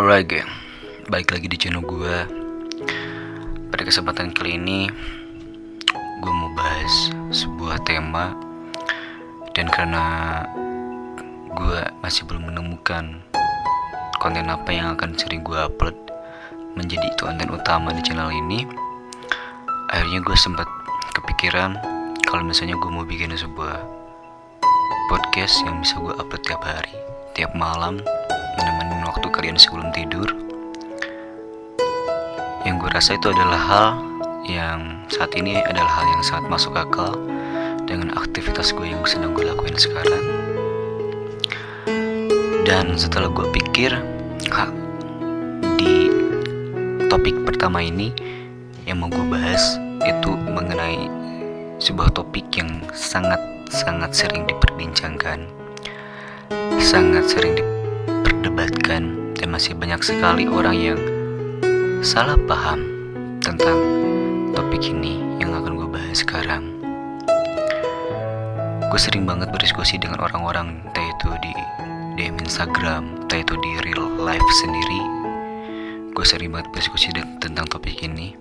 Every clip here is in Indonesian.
Alright geng, balik lagi di channel gue. Pada kesempatan kali ini gue mau bahas sebuah tema. Dan karena gue masih belum menemukan konten apa yang akan sering gue upload menjadi konten utama di channel ini, akhirnya gue sempat kepikiran kalau misalnya gue mau bikin sebuah podcast yang bisa gue upload tiap hari, tiap malam, menemani waktu kalian sebelum tidur. Yang gue rasa itu adalah hal yang saat ini adalah hal yang sangat masuk akal dengan aktivitas gue yang sedang gue lakuin sekarang. Dan setelah gue pikir di topik pertama ini yang mau gue bahas itu mengenai sebuah topik yang sangat sering diperbincangkan, sangat sering diperdebatkan, dan masih banyak sekali orang yang salah paham tentang topik ini yang akan gue bahas sekarang. Gue sering banget berdiskusi dengan orang-orang, entah itu di DM Instagram, entah itu di real life sendiri. Gue sering banget berdiskusi tentang topik ini.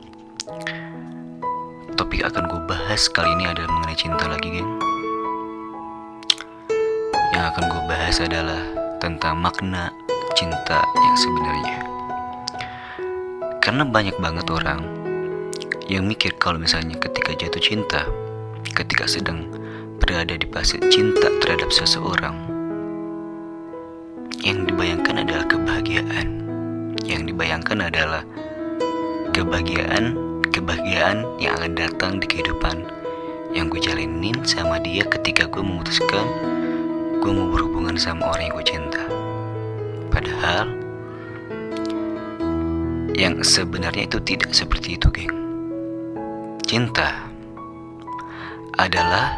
Topik akan gue bahas kali ini adalah mengenai cinta lagi, geng. Yang akan gue bahas adalah tentang makna cinta yang sebenarnya. Karena banyak banget orang yang mikir kalau misalnya ketika jatuh cinta, ketika sedang berada di fase cinta terhadap seseorang, yang dibayangkan adalah kebahagiaan. Yang dibayangkan adalah kebahagiaan yang akan datang di kehidupan yang gue jalanin sama dia ketika gue memutuskan gue mau berhubungan sama orang yang gue cinta. Padahal yang sebenarnya itu tidak seperti itu, geng. Cinta adalah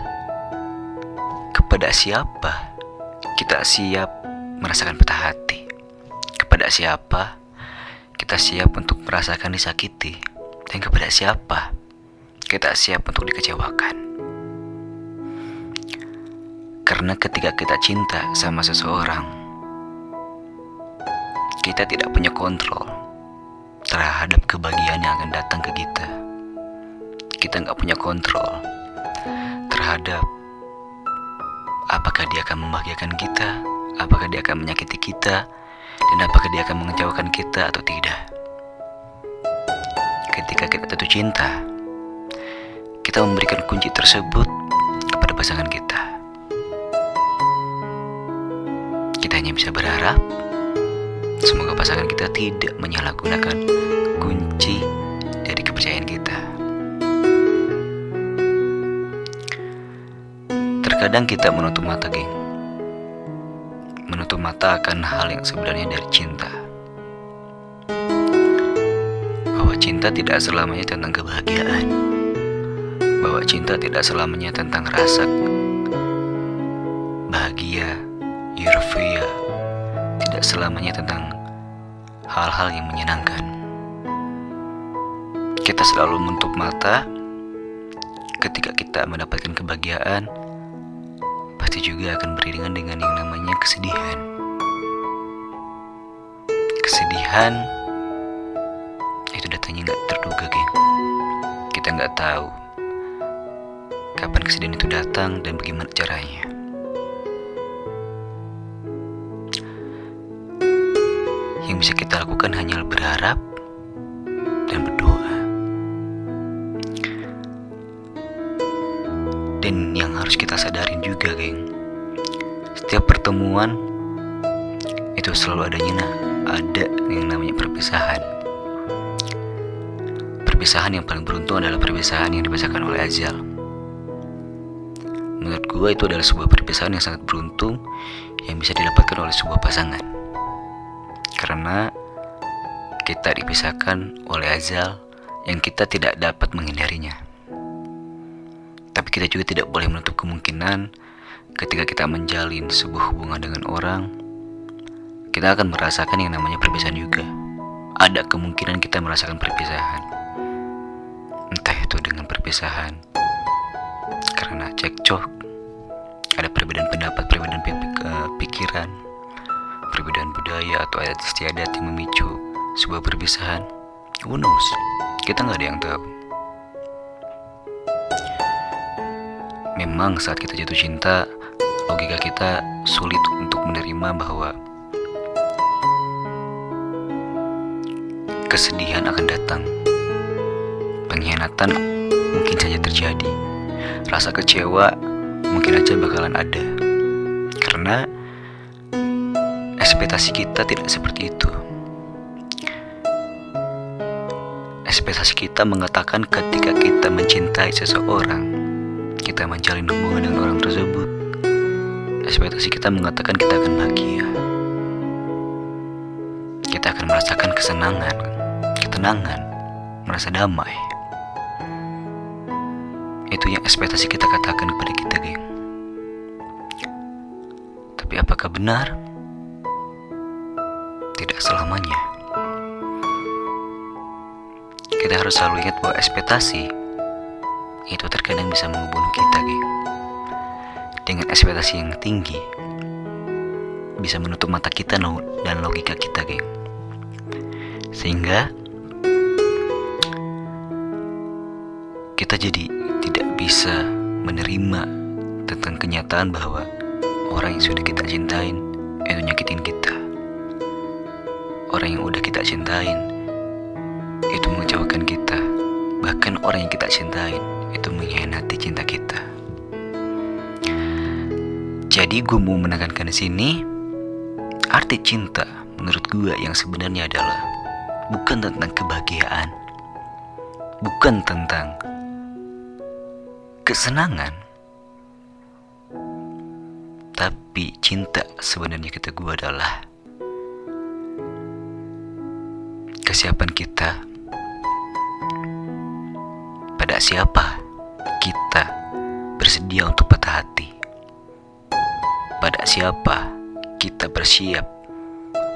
kepada siapa kita siap merasakan patah hati, kepada siapa kita siap untuk merasakan disakiti, dan kepada siapa kita siap untuk dikecewakan. Karena ketika kita cinta sama seseorang, kita tidak punya kontrol terhadap kebahagiaan yang akan datang ke kita. Kita nggak punya kontrol terhadap apakah dia akan membahagiakan kita, apakah dia akan menyakiti kita, dan apakah dia akan mengecewakan kita atau tidak. Ketika kita jatuh cinta, kita memberikan kunci tersebut kepada pasangan kita. Kita hanya bisa berharap semoga pasangan kita tidak menyalahgunakan kunci dari kepercayaan kita. Terkadang kita menutup mata, geng. Menutup mata akan hal yang sebenarnya dari cinta. Bahwa cinta tidak selamanya tentang kebahagiaan. Bahwa cinta tidak selamanya tentang rasa bahagia, euforia. Tidak selamanya tentang hal-hal yang menyenangkan. Kita selalu menutup mata ketika kita mendapatkan kebahagiaan, pasti juga akan beriringan dengan yang namanya kesedihan. Kesedihan itu datangnya gak terduga, geng. Kita gak tahu kapan kesedihan itu datang dan bagaimana caranya. Yang bisa kita lakukan hanyalah berharap dan berdoa. Dan yang harus kita sadarin juga, geng, setiap pertemuan itu selalu ada yang namanya perpisahan. Perpisahan yang paling beruntung adalah perpisahan yang dipisahkan oleh Azal. Menurut gue itu adalah sebuah perpisahan yang sangat beruntung yang bisa didapatkan oleh sebuah pasangan. Karena kita dipisahkan oleh Azal yang kita tidak dapat menghindarinya. Tapi kita juga tidak boleh menutup kemungkinan ketika kita menjalin sebuah hubungan dengan orang, kita akan merasakan yang namanya perpisahan juga. Ada kemungkinan kita merasakan perpisahan. Entah itu dengan perpisahan karena cekcok, ada perbedaan pendapat, perbedaan pikiran, perbedaan budaya, budaya atau adat istiadat yang memicu sebuah perpisahan? Who knows? Kita nggak ada yang tahu. Memang saat kita jatuh cinta, logika kita sulit untuk menerima bahwa kesedihan akan datang, pengkhianatan mungkin saja terjadi, rasa kecewa mungkin aja bakalan ada, karena ekspektasi kita tidak seperti itu. Ekspektasi kita mengatakan ketika kita mencintai seseorang, kita menjalin hubungan dengan orang tersebut, ekspektasi kita mengatakan kita akan bahagia, kita akan merasakan kesenangan, ketenangan, merasa damai. Itu yang ekspektasi kita katakan kepada kita, geng. Tapi apakah benar? Tidak selamanya. Kita harus selalu ingat bahwa ekspektasi itu terkadang bisa membunuh kita, geng. Dengan ekspektasi yang tinggi bisa menutup mata kita dan logika kita, geng. Sehingga kita jadi tidak bisa menerima tentang kenyataan bahwa orang yang sudah kita cintain itu nyakitin kita. Orang yang udah kita cintain itu mengecewakan kita. Bahkan orang yang kita cintain itu mengkhianati cinta kita. Jadi gue mau menekankan di sini, arti cinta menurut gue yang sebenarnya adalah bukan tentang kebahagiaan, bukan tentang kesenangan, tapi cinta sebenarnya kata gue adalah kesiapan kita pada siapa kita bersedia untuk patah hati, pada siapa kita bersiap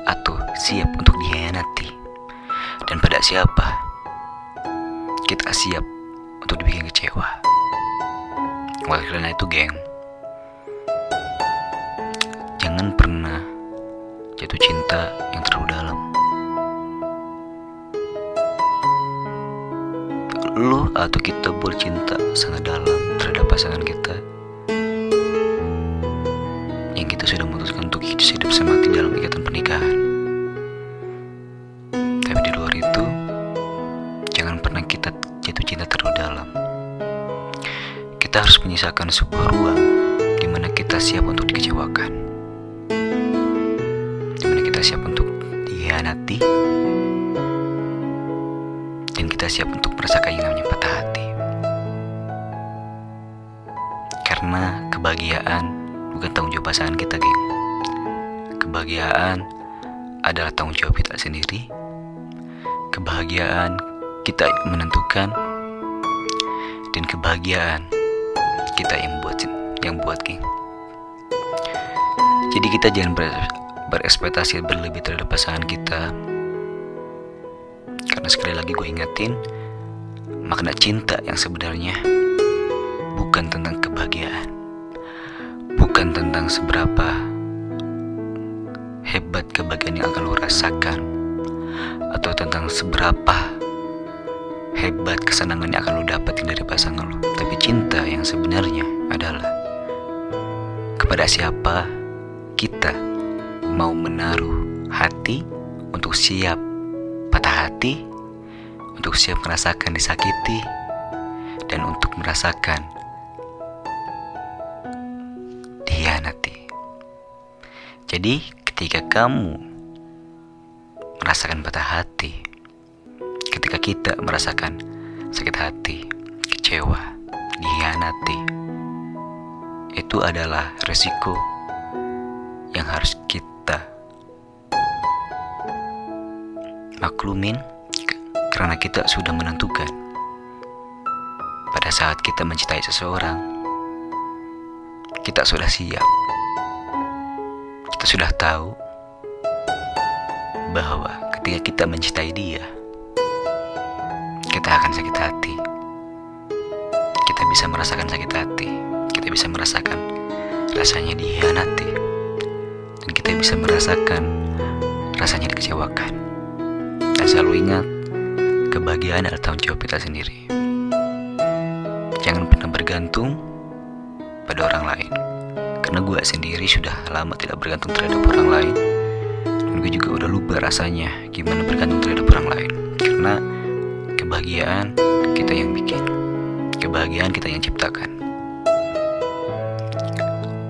atau siap untuk dikhianati, dan pada siapa kita siap untuk dibikin kecewa. Oleh karena itu, geng, jangan pernah jatuh cinta yang terlalu dalam. Lu atau kita bercinta sangat dalam terhadap pasangan kita yang kita sudah memutuskan untuk hidup semati dalam ikatan pernikahan. Tapi di luar itu, jangan pernah kita jatuh cinta terlalu dalam. Kita harus menyisakan sebuah ruang di mana kita siap untuk dikecewakan, di mana kita siap untuk dikhianati, dan kita siap untuk merasakan yang namanya patah hati. Karena kebahagiaan bukan tanggung jawab pasangan kita, geng. Kebahagiaan adalah tanggung jawab kita sendiri. Kebahagiaan kita menentukan, dan kebahagiaan kita yang buat, geng. Jadi kita jangan berekspektasi berlebih terhadap pasangan kita. Karena sekali lagi gue ingetin, makna cinta yang sebenarnya bukan tentang kebahagiaan, bukan tentang seberapa hebat kebahagiaan yang akan lo rasakan, atau tentang seberapa hebat kesenangan yang akan lo dapatin dari pasangan lo. Tapi cinta yang sebenarnya adalah kepada siapa kita mau menaruh hati untuk siap patah hati, untuk siap merasakan disakiti, dan untuk merasakan dikhianati. Jadi ketika kamu merasakan patah hati, ketika kita merasakan sakit hati, kecewa, dikhianati, itu adalah resiko yang harus kita maklumin, karena kita sudah menentukan pada saat kita mencintai seseorang, kita sudah siap, kita sudah tahu bahwa ketika kita mencintai dia, kita akan sakit hati, kita bisa merasakan sakit hati, kita bisa merasakan rasanya dikhianati, dan kita bisa merasakan rasanya dikecewakan. Dan selalu ingat, kebahagiaan adalah tanggung jawab kita sendiri. Jangan pernah bergantung pada orang lain. Karena gue sendiri sudah lama tidak bergantung terhadap orang lain. Dan gue juga udah lupa rasanya gimana bergantung terhadap orang lain. Karena kebahagiaan kita yang bikin, kebahagiaan kita yang ciptakan.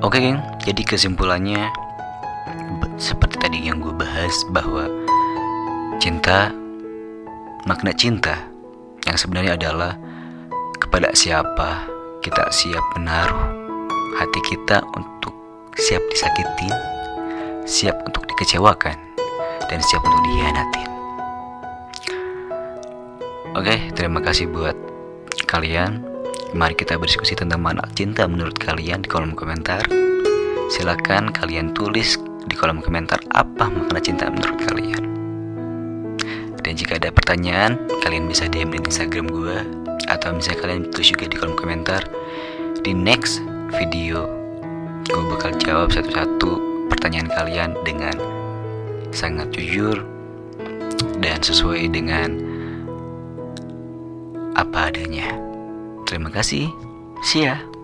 Oke geng, jadi kesimpulannya seperti tadi yang gue bahas, bahwa cinta, makna cinta yang sebenarnya adalah kepada siapa kita siap menaruh hati kita untuk siap disakitin, siap untuk dikecewakan, dan siap untuk dikhianatin. Oke, terima kasih buat kalian. Mari kita berdiskusi tentang makna cinta menurut kalian di kolom komentar. Silakan kalian tulis di kolom komentar apa makna cinta menurut kalian. Dan jika ada pertanyaan, kalian bisa DM di Instagram gue, atau misalnya kalian tulis juga di kolom komentar. Di next video gue bakal jawab satu-satu pertanyaan kalian dengan sangat jujur dan sesuai dengan apa adanya. Terima kasih. See ya.